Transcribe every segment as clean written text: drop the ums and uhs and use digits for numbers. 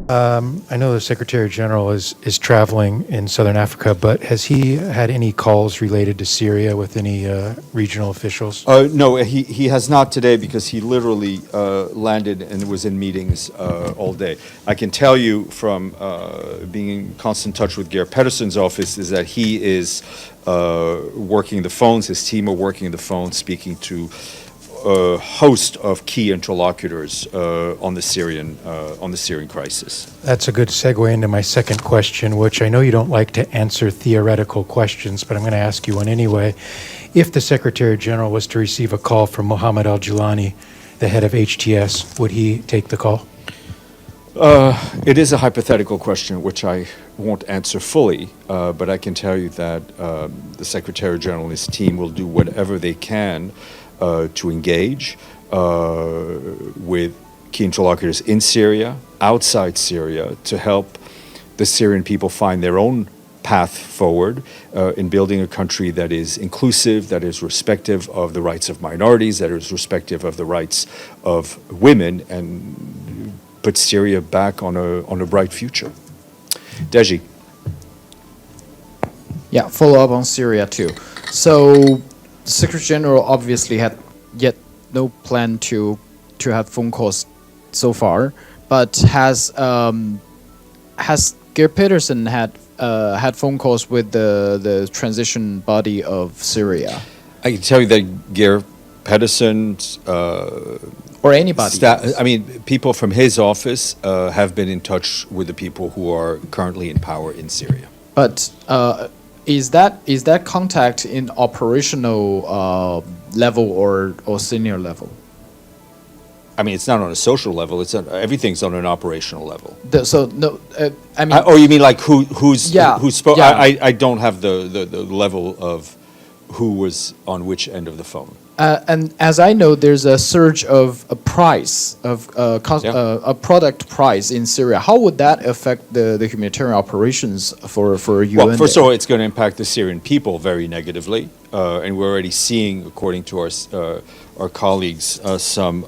I know the Secretary General is traveling in Southern Africa, but has he had any calls related to Syria with any regional officials? No, he has not today because he literally landed and was in meetings all day. I can tell you from being in constant touch with Geir Pedersen's office is that he is working the phones, his team are working the phones, speaking to a host of key interlocutors on the Syrian crisis. That's a good segue into my second question, which I know you don't like to answer theoretical questions, but I'm going to ask you one anyway. If the Secretary General was to receive a call from Mohammed al-Julani, the head of HTS, would he take the call? It is a hypothetical question, which I won't answer fully, but I can tell you that the Secretary General and his team will do whatever they can to engage with key interlocutors in Syria, outside Syria, to help the Syrian people find their own path forward in building a country that is inclusive, that is respective of the rights of minorities, that is respective of the rights of women, and put Syria back on a bright future. Deji. Yeah, follow up on Syria too. So the Secretary General obviously had yet no plan to have phone calls so far, but has Geir Pedersen had phone calls with the transition body of Syria? I can tell you that Geir Pedersen's or anybody. People from his office have been in touch with the people who are currently in power in Syria. But is that contact in operational level or senior level? I mean, it's not on a social level. Everything's on an operational level. Or you mean like who's spoke? Yeah. I don't have the level of who was on which end of the phone. And as I know, there's a surge of a price of a product price in Syria. How would that affect the humanitarian operations for UN? Well, first of all, it's going to impact the Syrian people very negatively, and we're already seeing, according to our colleagues, some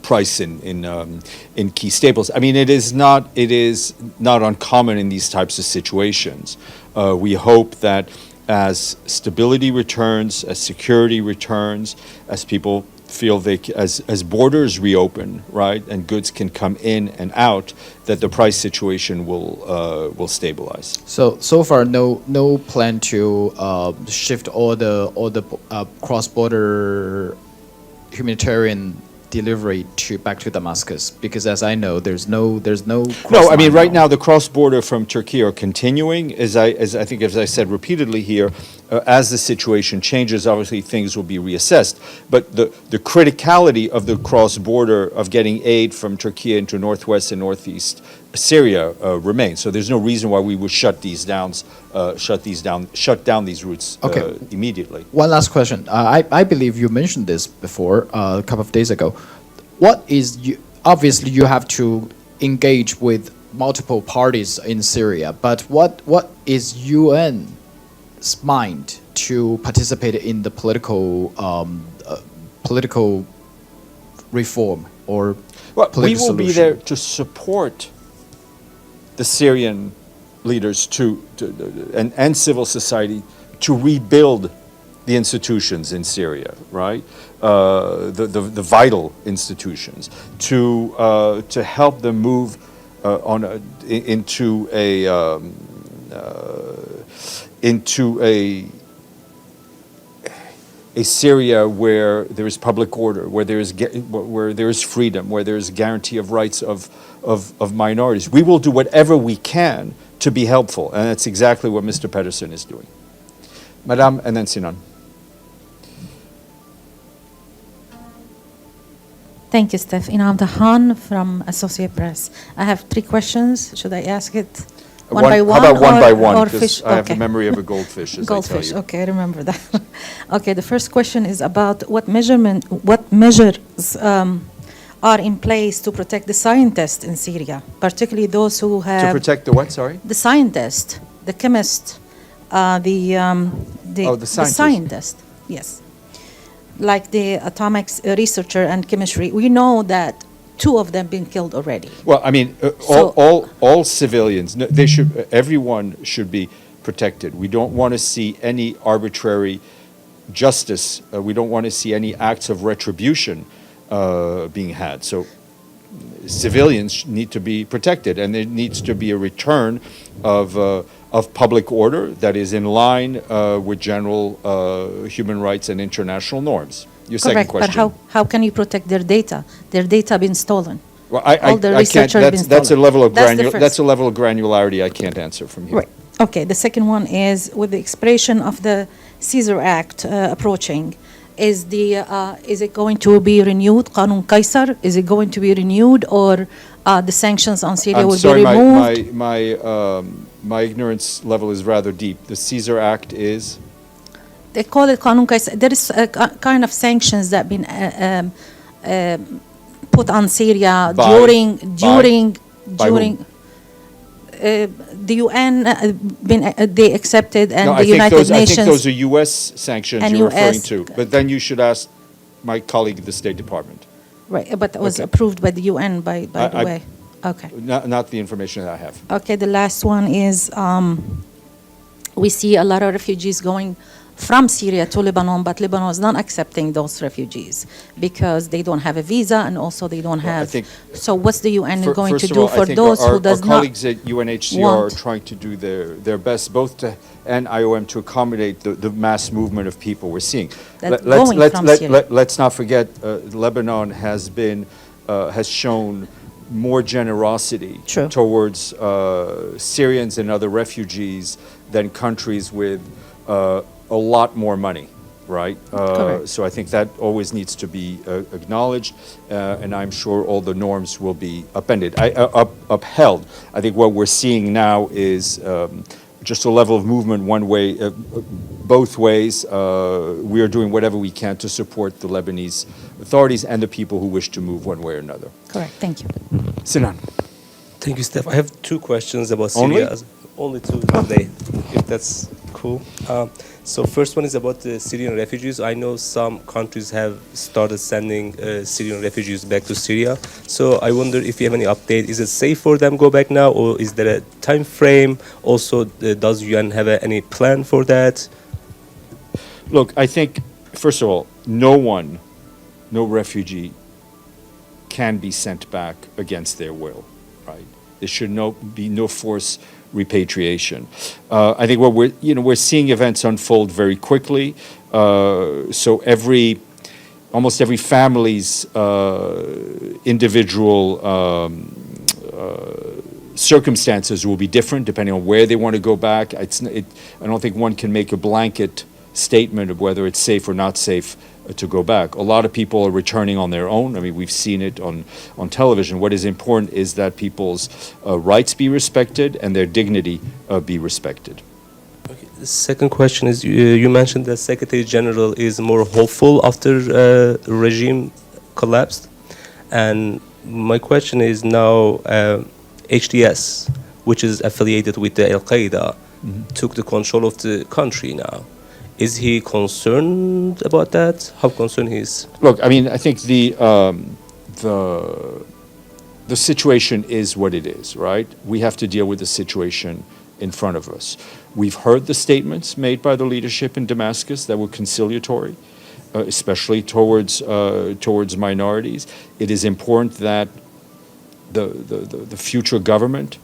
price in key staples. I mean, it is not uncommon in these types of situations. We hope that as stability returns, as security returns, as people feel as borders reopen, right, and goods can come in and out, that the price situation will stabilize. So far, no plan to shift all the cross-border humanitarian delivery back to Damascus, because as I know, there's no. No, I mean right now the cross-border from Turkey are continuing. As I said repeatedly here, as the situation changes, obviously things will be reassessed. But the criticality of the cross-border of getting aid from Turkey into northwest and northeast Syria remains. So there's no reason why we would shut down these routes immediately. One last question. I believe you mentioned this before a couple of days ago. Obviously you have to engage with multiple parties in Syria, but what is UN's mind to participate in the political reform or political we will solution? be there to support the Syrian leaders and civil society to rebuild the institutions in Syria, right? The vital institutions, to help them move into a Syria where there is public order, where there is freedom, where there is guarantee of rights of minorities. We will do whatever we can to be helpful, and that's exactly what Mr. Pedersen is doing. Madame, and then Sinan. Thank you, Steph. Inam Dahan from Associated Press. I have 3 questions. Should I ask it one by one? How about one by one? Or Because fish? I have the memory of a goldfish, as Goldfish. I tell you. Okay, I remember that. Okay, the first question is about what measures are in place to protect the scientists in Syria, particularly those who have... To protect the what, sorry? The scientists, the chemists, the scientist, yes. Like the atomic researcher and chemistry. We know that two of them been killed already. Well, I mean, So- all civilians, no, they should, everyone should be protected. We don't want to see any arbitrary justice. We don't want to see any acts of retribution being had. So civilians need to be protected, and there needs to be a return of public order that is in line with general human rights and international norms. Your second Correct, question. but how can you protect their data? Their data been stolen. Well, all the I research can't, has been that's a stolen. level of That's the first. that's a level of granularity I can't answer from here. Right. Okay. The second one is with the expiration of the Caesar Act approaching. Is it going to be renewed? Qanun Kaisar, is it going to be renewed, or the sanctions on Syria I'm will sorry, be removed? my ignorance level is rather deep. The Caesar Act is? They call it Qanun Kaisar. There is a kind of sanctions that been put on Syria By during the UN they accepted, and No, the United I Nations. think those are U.S. sanctions and you're referring US to. But then you should ask my colleague at the State Department. Right, but it was Okay. approved by the UN, by the I- way. Okay. Not the information that I have. Okay, the last one is we see a lot of refugees going from Syria to Lebanon, but Lebanon is not accepting those refugees because they don't have a visa, and also they don't Well, I have. think So what's the UN going First to of do all, I for think those who does our not? colleagues at UNHCR are want- trying to do their best, both to, and IOM, to accommodate the mass movement of people we're seeing. That's going from Syria. Let's not forget, Lebanon has shown more generosity True. towards Syrians and other refugees than countries with a lot more money, right? Correct. So I think that always needs to be acknowledged, and I'm sure all the norms will be upheld. I think what we're seeing now is just a level of movement one way, both ways. We are doing whatever we can to support the Lebanese authorities and the people who wish to move one way or another. Correct. Thank you. Sinan. Thank you, Steph. I have two questions about Only? Syria. Only two today, if that's cool. So first one is about the Syrian refugees. I know some countries have started sending Syrian refugees back to Syria. So I wonder if you have any update. Is it safe for them to go back now, or is there a time frame? Also, does UN have any plan for that? Look, I think, first of all, no refugee can be sent back against their will, right? There should be no forced repatriation. I think what we're seeing events unfold very quickly. So almost every family's individual circumstances will be different depending on where they want to go back. I don't think one can make a blanket statement of whether it's safe or not safe to go back. A lot of people are returning on their own. I mean, we've seen it on television. What is important is that people's rights be respected and their dignity be respected. Okay. The second question is, you mentioned that Secretary General is more hopeful after regime collapsed. And my question is now, HTS, which is affiliated with the Al-Qaeda, took the control of the country now. Is he concerned about that? How concerned he is? Look, I mean, I think the situation is what it is, right? We have to deal with the situation in front of us. We've heard the statements made by the leadership in Damascus that were conciliatory, especially towards minorities. It is important that the future government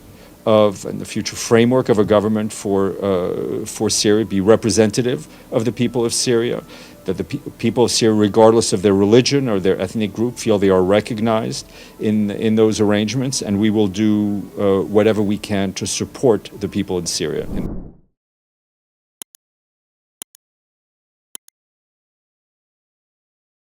and the future framework of a government for Syria be representative of the people of Syria, that the people of Syria, regardless of their religion or their ethnic group, feel they are recognized in those arrangements, and we will do whatever we can to support the people in Syria.